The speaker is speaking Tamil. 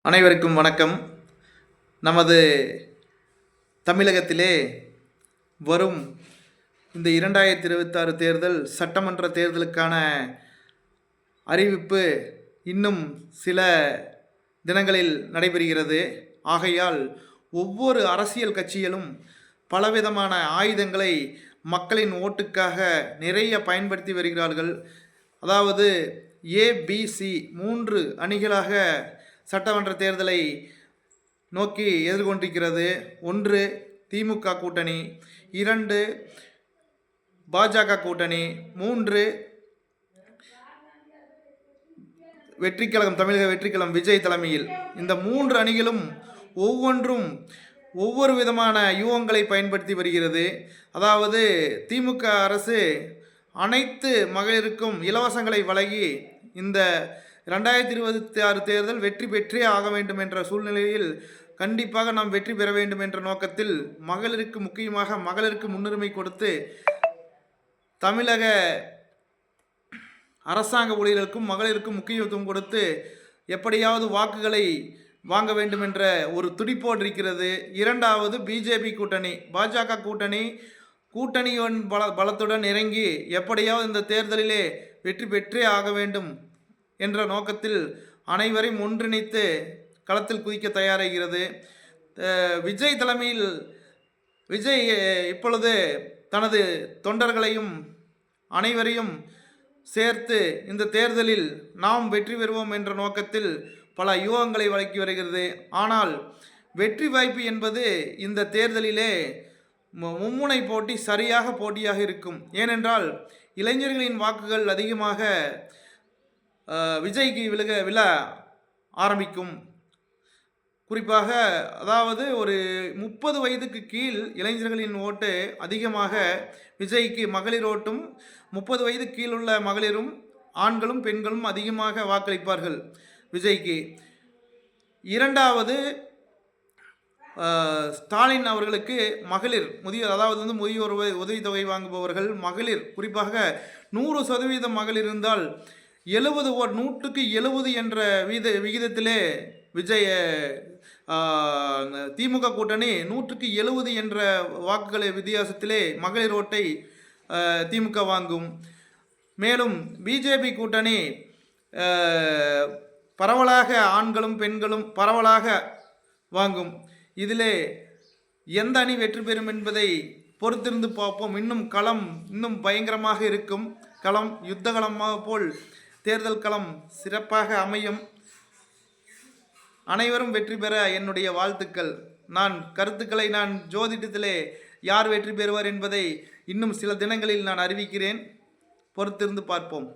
அனைவருக்கும் வணக்கம். நமது தமிழகத்திலே வரும் இந்த 2026 தேர்தல் சட்டமன்ற தேர்தலுக்கான அறிவிப்பு இன்னும் சில தினங்களில் நடைபெறுகிறது. ஆகையால் ஒவ்வொரு அரசியல் கட்சிகளும் பலவிதமான ஆயுதங்களை மக்களின் ஓட்டுக்காக நிறைய பயன்படுத்தி வருகிறார்கள். அதாவது ஏபிசி 3 அணிகளாக சட்டமன்ற தேர்தலை நோக்கி எதிர்கொண்டிருக்கிறது. 1 திமுக கூட்டணி, 2 பாஜக கூட்டணி, 3 வெற்றிக்கழகம், தமிழக வெற்றிக்கழகம் விஜய் தலைமையில். இந்த 3 அணிகளும் ஒவ்வொன்றும் ஒவ்வொரு விதமான யூகங்களை பயன்படுத்தி வருகிறது. அதாவது திமுக அரசு அனைத்து மகளிருக்கும் இலவசங்களை வழங்கி இந்த 2026 தேர்தல் வெற்றி பெற்றே ஆக வேண்டும் என்ற சூழ்நிலையில் கண்டிப்பாக நாம் வெற்றி பெற வேண்டும் என்ற நோக்கத்தில் மகளிருக்கு, முக்கியமாக மகளிருக்கு முன்னுரிமை கொடுத்து தமிழக அரசாங்க ஊழியர்களுக்கும் மகளிருக்கும் முக்கியத்துவம் கொடுத்து எப்படியாவது வாக்குகளை வாங்க வேண்டும் என்ற ஒரு துடிப்போடு இருக்கிறது. 2வது பிஜேபி கூட்டணி, பாஜக கூட்டணியின் பலத்துடன் இறங்கி எப்படியாவது இந்த தேர்தலிலே வெற்றி பெற்றே ஆக வேண்டும் என்ற நோக்கத்தில் அனைவரையும் ஒன்றிணைத்து களத்தில் குதிக்க தயாராகிறது. விஜய் தலைமையில் விஜய் இப்பொழுது தனது தொண்டர்களையும் அனைவரையும் சேர்த்து இந்த தேர்தலில் நாம் வெற்றி பெறுவோம் என்ற நோக்கத்தில் பல யூகங்களை வழங்கி வருகிறது. ஆனால் வெற்றி வாய்ப்பு என்பது இந்த தேர்தலிலே மும்முனை போட்டி, சரியாக போட்டியாக இருக்கும். ஏனென்றால் இளைஞர்களின் வாக்குகள் அதிகமாக விஜய்க்கு விழ ஆரம்பிக்கும். குறிப்பாக அதாவது ஒரு 30 வயதுக்கு கீழ் இளைஞர்களின் ஓட்டு அதிகமாக விஜய்க்கு, மகளிர் ஓட்டும் 30 வயது கீழ் உள்ள மகளிரும் ஆண்களும் பெண்களும் அதிகமாக வாக்களிப்பார்கள் விஜய்க்கு. 2வது ஸ்டாலின் அவர்களுக்கு மகளிர் அதாவது முதியோர் உதவித்தொகை வாங்குபவர்கள் மகளிர், குறிப்பாக 100% மகளிர் இருந்தால் 100க்கு 70 என்ற விகிதத்திலே விஜய் திமுக கூட்டணி 100க்கு 70 என்ற வாக்குகளை வித்தியாசத்திலே மகளிர் ஓட்டை திமுக வாங்கும். மேலும் பிஜேபி கூட்டணி பரவலாக ஆண்களும் பெண்களும் பரவலாக வாங்கும். இதிலே எந்த அணி வெற்றி பெறும் என்பதை பொறுத்திருந்து பார்ப்போம். இன்னும் பயங்கரமாக இருக்கும். களம் யுத்த களமாக போல் தேர்தல் களம் சிறப்பாக அமையும். அனைவரும் வெற்றி பெற என்னுடைய வாழ்த்துக்கள். கருத்துக்களை ஜோதிடத்திலே யார் வெற்றி பெறுவார் என்பதை இன்னும் சில தினங்களில் நான் அறிவிக்கிறேன். பொறுத்திருந்து பார்ப்போம்.